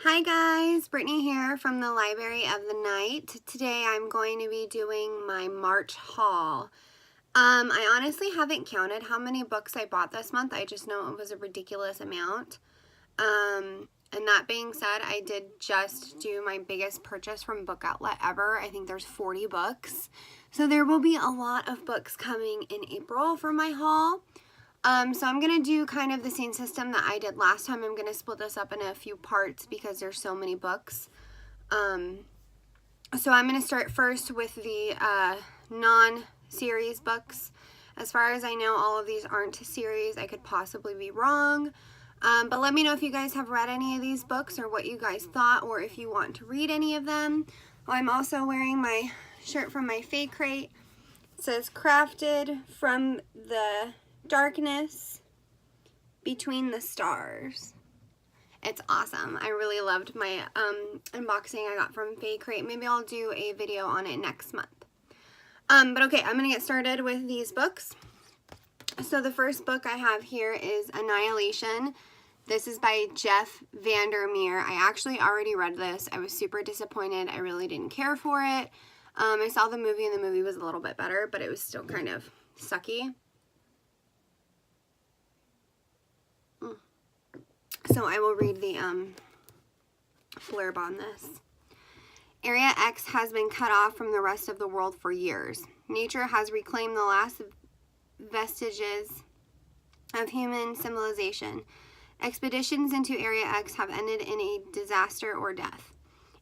Hi guys, Brittany here from the Library of the Night. Today I'm going to be doing my March haul. I honestly haven't counted how many books I bought this month. I just know it was a ridiculous amount. And that being said, I did just do my biggest purchase from Book Outlet ever. I think there's 40 books. So there will be a lot of books coming in April for my haul. So I'm going to do kind of the same system that I did last time. I'm going to split this up in a few parts because there's so many books. So I'm going to start first with the non-series books. As far as I know, all of these aren't series. I could possibly be wrong. But let me know if you guys have read any of these books or what you guys thought, or if you want to read any of them. I'm also wearing my shirt from my Fae Crate. It says, "Crafted from the darkness between the stars." It's awesome. I really loved my unboxing I got from Fae Crate. Maybe I'll do a video on it next month. But okay, I'm going to get started with these books. So the first book I have here is Annihilation. This is by Jeff Vandermeer. I actually already read this. I was super disappointed. I really didn't care for it. I saw the movie and the movie was a little bit better, but it was still kind of sucky. So I will read the blurb on this. Area X has been cut off from the rest of the world for years. Nature has reclaimed the last vestiges of human civilization. Expeditions into Area X have ended in a disaster or death.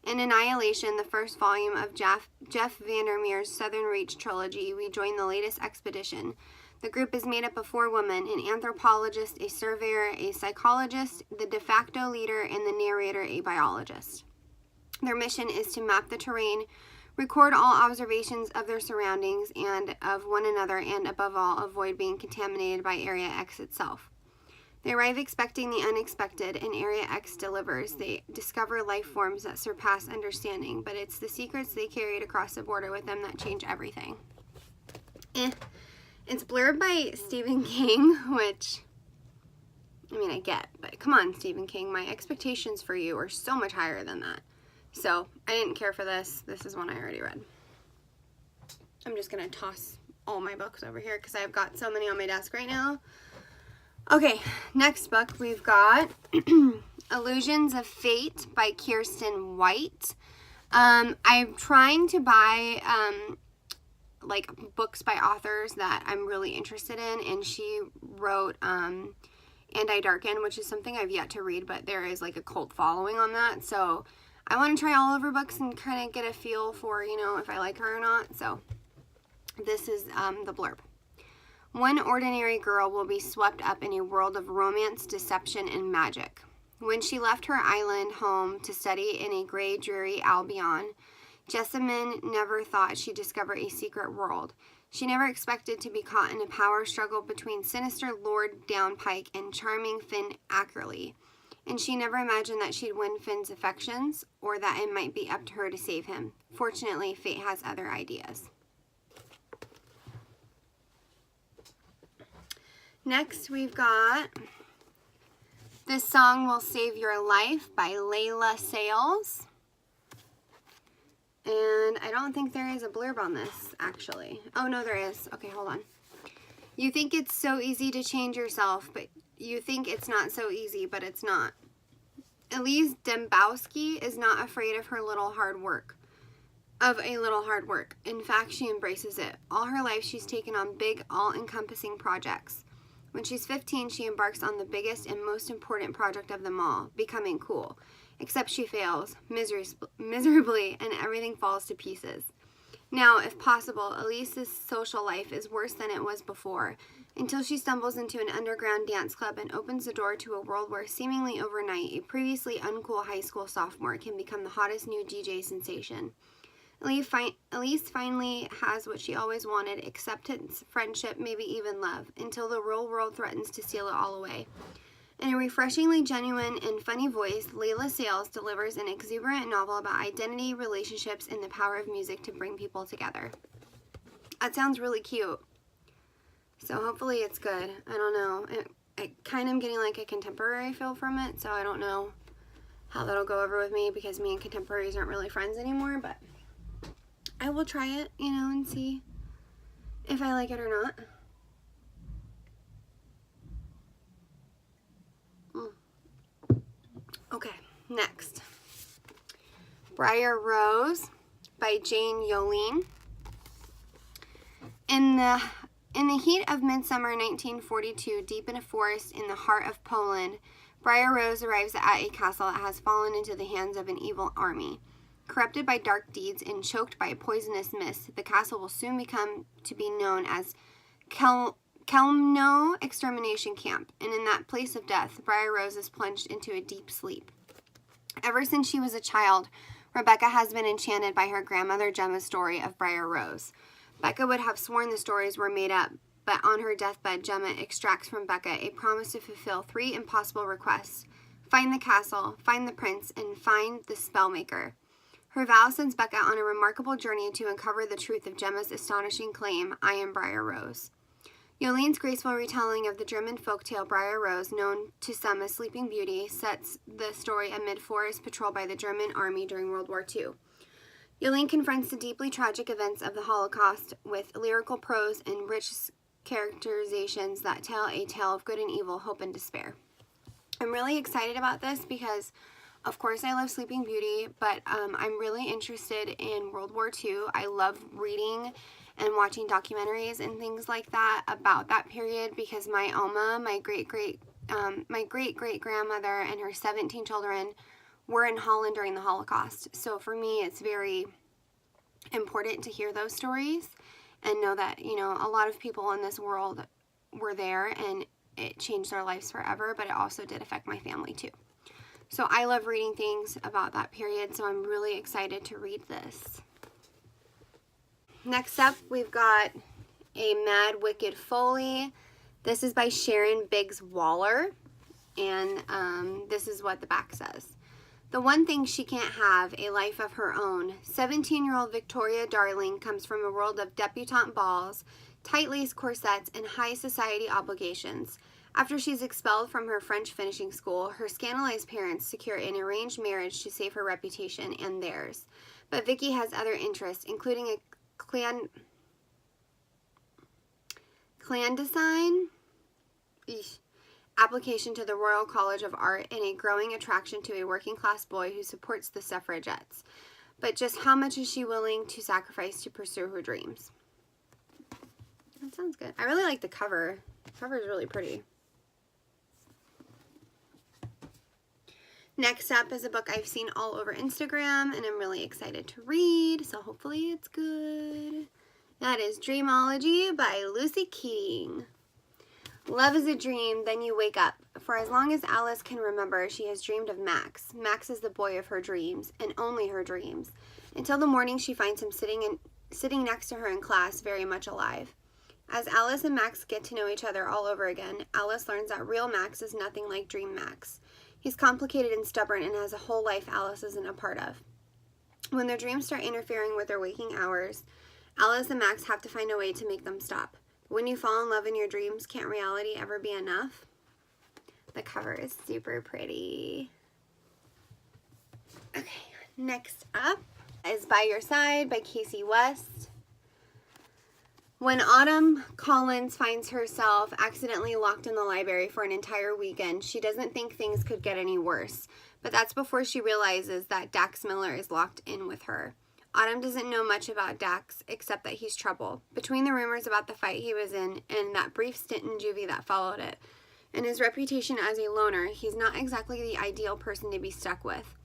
In Annihilation, the first volume of Jeff Vandermeer's Southern Reach trilogy, we join the latest expedition. The group is made up of 4 women, an anthropologist, a surveyor, a psychologist, the de facto leader, and the narrator, a biologist. Their mission is to map the terrain, record all observations of their surroundings and of one another, and above all, avoid being contaminated by Area X itself. They arrive expecting the unexpected, and Area X delivers. They discover life forms that surpass understanding, but it's the secrets they carried across the border with them that change everything. It's blurred by Stephen King, which, I mean, I get, but come on, Stephen King, my expectations for you are so much higher than that. So, I didn't care for this. This is one I already read. I'm just going to toss all my books over here because I've got so many on my desk right now. Okay, next book we've got Illusions of Fate by Kiersten White. I'm trying to buy like books by authors that I'm really interested in, and she wrote Anti-Darken, which is something I've yet to read, but there is like a cult following on that, so I want to try all of her books and kind of get a feel for, you know, if I like her or not. So this is the blurb. One ordinary girl will be swept up in a world of romance, deception, and magic. When she left her island home to study in a gray, dreary Albion, Jessamine never thought she'd discover a secret world. She never expected to be caught in a power struggle between sinister Lord Downpike and charming Finn Ackerley. And she never imagined that she'd win Finn's affections, or that it might be up to her to save him. Fortunately, fate has other ideas. Next, we've got This Song Will Save Your Life by Layla Sales. And I don't think there is a blurb on this, actually. Oh, no, there is. Okay, hold on. You think it's so easy to change yourself, but you think it's not so easy, but it's not. Elise Dembowski is not afraid of a little hard work. In fact, she embraces it. All her life, she's taken on big, all-encompassing projects. When she's 15, she embarks on the biggest and most important project of them all, becoming cool. Except she fails, miserably, and everything falls to pieces. Now, if possible, Elise's social life is worse than it was before, until she stumbles into an underground dance club and opens the door to a world where, seemingly overnight, a previously uncool high school sophomore can become the hottest new DJ sensation. Elise finally has what she always wanted: acceptance, friendship, maybe even love, until the real world threatens to steal it all away. In a refreshingly genuine and funny voice, Layla Sales delivers an exuberant novel about identity, relationships, and the power of music to bring people together. That sounds really cute. So hopefully it's good. I don't know. I kind of am getting like a contemporary feel from it, so I don't know how that'll go over with me because me and contemporaries aren't really friends anymore, but I will try it, you know, and see if I like it or not. Okay, next. Briar Rose by Jane Yolen. In the heat of midsummer 1942, deep in a forest in the heart of Poland, Briar Rose arrives at a castle that has fallen into the hands of an evil army. Corrupted by dark deeds and choked by a poisonous mist, the castle will soon become to be known as Chelmno Extermination Camp, and in that place of death, Briar Rose is plunged into a deep sleep. Ever since she was a child, Rebecca has been enchanted by her grandmother Gemma's story of Briar Rose. Becca would have sworn the stories were made up, but on her deathbed, Gemma extracts from Becca a promise to fulfill 3 impossible requests: find the castle, find the prince, and find the spellmaker. Her vow sends Becca on a remarkable journey to uncover the truth of Gemma's astonishing claim, I am Briar Rose. Yolen's graceful retelling of the German folktale Briar Rose, known to some as Sleeping Beauty, sets the story amid forest patrol by the German army during World War II. Yolen confronts the deeply tragic events of the Holocaust with lyrical prose and rich characterizations that tell a tale of good and evil, hope and despair. I'm really excited about this because, of course, I love Sleeping Beauty, but I'm really interested in World War II. I love reading and watching documentaries and things like that about that period because my Oma, my great-great-grandmother and her 17 children were in Holland during the Holocaust. So for me, it's very important to hear those stories and know that, you know, a lot of people in this world were there and it changed their lives forever, but it also did affect my family too. So I love reading things about that period, so I'm really excited to read this. Next up, we've got A Mad Wicked Folly. This is by Sharon Biggs Waller, and this is what the back says. The one thing she can't have, a life of her own. 17-year-old Victoria Darling comes from a world of debutante balls, tight-laced corsets, and high society obligations. After she's expelled from her French finishing school, her scandalized parents secure an arranged marriage to save her reputation and theirs. But Vicky has other interests, including a clandestine application to the Royal College of Art and a growing attraction to a working-class boy who supports the suffragettes. But just how much is she willing to sacrifice to pursue her dreams? That sounds good. I really like the cover. The cover is really pretty. Next up is a book I've seen all over Instagram and I'm really excited to read, so hopefully it's good. That is Dreamology by Lucy Keating. Love is a dream, then you wake up. For as long as Alice can remember, she has dreamed of Max. Max is the boy of her dreams, and only her dreams. Until the morning she finds him sitting next to her in class, very much alive. As Alice and Max get to know each other all over again, Alice learns that real Max is nothing like Dream Max. He's complicated and stubborn and has a whole life Alice isn't a part of. When their dreams start interfering with their waking hours, Alice and Max have to find a way to make them stop. When you fall in love in your dreams, can't reality ever be enough? The cover is super pretty. Okay, next up is By Your Side by Casey West. When Autumn Collins finds herself accidentally locked in the library for an entire weekend, she doesn't think things could get any worse. But that's before she realizes that Dax Miller is locked in with her. Autumn doesn't know much about Dax except that he's trouble. Between the rumors about the fight he was in and that brief stint in juvie that followed it, and his reputation as a loner, he's not exactly the ideal person to be stuck with.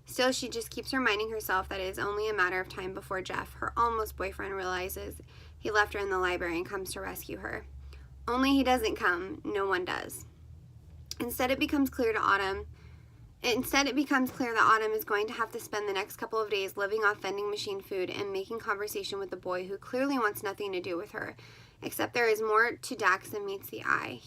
Still, she just keeps reminding herself that it is only a matter of time before Jeff, her almost boyfriend, realizes he left her in the library and comes to rescue her. Only he doesn't come, no one does. Instead, it becomes clear that Autumn is going to have to spend the next couple of days living off vending machine food and making conversation with the boy who clearly wants nothing to do with her, except there is more to Dax than meets the eye.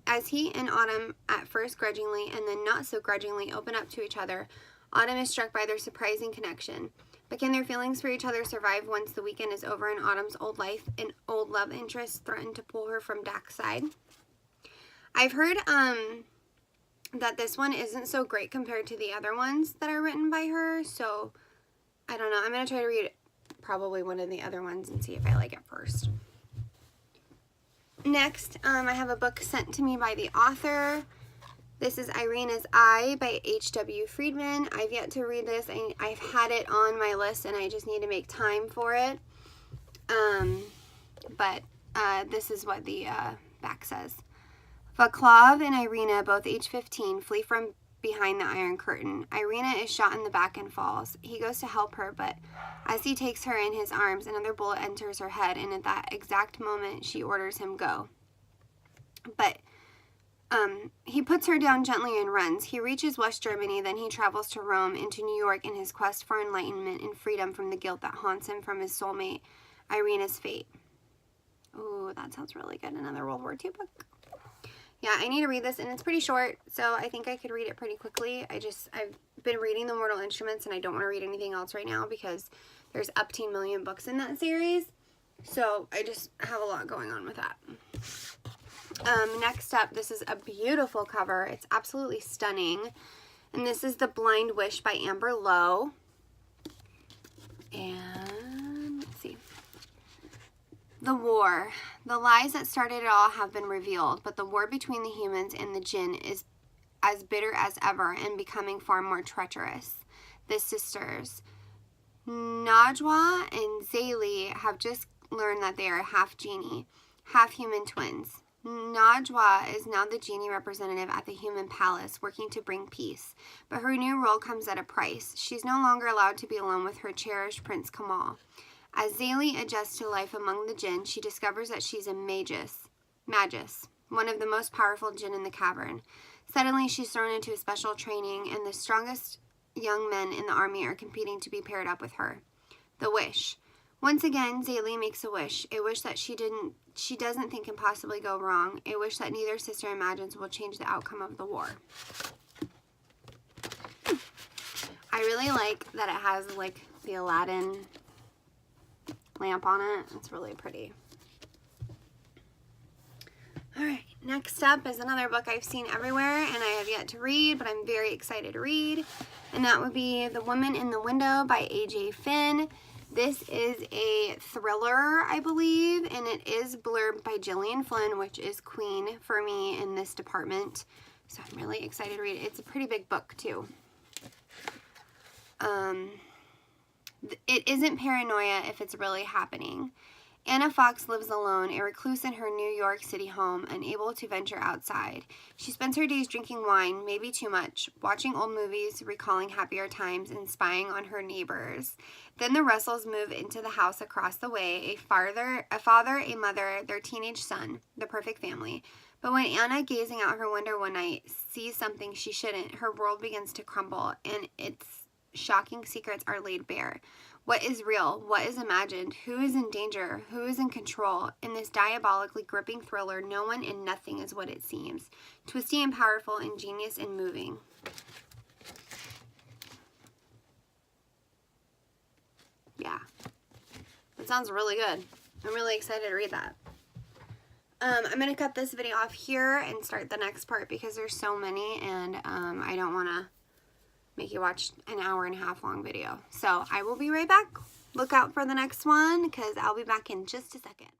As he and Autumn, at first grudgingly and then not so grudgingly, open up to each other, Autumn is struck by their surprising connection. But can their feelings for each other survive once the weekend is over and Autumn's old life and old love interests threaten to pull her from Dax's side? I've heard that this one isn't so great compared to the other ones that are written by her. So, I don't know. I'm going to try to read probably one of the other ones and see if I like it first. Next, I have a book sent to me by the author. This is Irina's Eye by H.W. Friedman. I've yet to read this. I've had it on my list and I just need to make time for it. But this is what the back says. Vaclav and Irina, both age 15, flee from behind the Iron Curtain. Irina is shot in the back and falls. He goes to help her, but as he takes her in his arms, another bullet enters her head, and at that exact moment, she orders him go. But he puts her down gently and runs. He reaches West Germany, then he travels to Rome, into New York in his quest for enlightenment and freedom from the guilt that haunts him from his soulmate, Irina's fate. Ooh, that sounds really good. Another World War II book. Yeah, I need to read this, and it's pretty short, so I think I could read it pretty quickly. I've been reading The Mortal Instruments, and I don't want to read anything else right now because there's up to 1 million books in that series. So I just have a lot going on with that. Next up, this is a beautiful cover. It's absolutely stunning. And this is The Blind Wish by Amber Lowe. And let's see. The war. The lies that started it all have been revealed, but the war between the humans and the jinn is as bitter as ever and becoming far more treacherous. The sisters, Najwa and Zayli, have just learned that they are half genie, half human twins. Najwa is now the genie representative at the human palace, working to bring peace. But her new role comes at a price. She's no longer allowed to be alone with her cherished Prince Kamal. As Zayli adjusts to life among the jinn, she discovers that she's a magus, one of the most powerful jinn in the cavern. Suddenly, she's thrown into a special training, and the strongest young men in the army are competing to be paired up with her. The wish. Once again, Zayli makes a wish that she doesn't think can possibly go wrong, a wish that neither sister imagines will change the outcome of the war. I really like that it has like the Aladdin lamp on it. It's really pretty. Alright, next up is another book I've seen everywhere and I have yet to read, but I'm very excited to read. And that would be The Woman in the Window by A.J. Finn. This is a thriller, I believe, and it is blurbed by Gillian Flynn, which is queen for me in this department. So I'm really excited to read it. It's a pretty big book, too. It isn't paranoia if it's really happening. Anna Fox lives alone, a recluse in her New York City home, unable to venture outside. She spends her days drinking wine, maybe too much, watching old movies, recalling happier times, and spying on her neighbors. Then the Russells move into the house across the way, a father, a mother, their teenage son, the perfect family. But when Anna, gazing out her window one night, sees something she shouldn't, her world begins to crumble, and its shocking secrets are laid bare. What is real? What is imagined? Who is in danger? Who is in control? In this diabolically gripping thriller, no one and nothing is what it seems. Twisty and powerful, ingenious and moving. Yeah. That sounds really good. I'm really excited to read that. I'm going to cut this video off here and start the next part because there's so many and I don't want to make you watch an 1.5 hour long video. So I will be right back. Look out for the next one because I'll be back in just a second.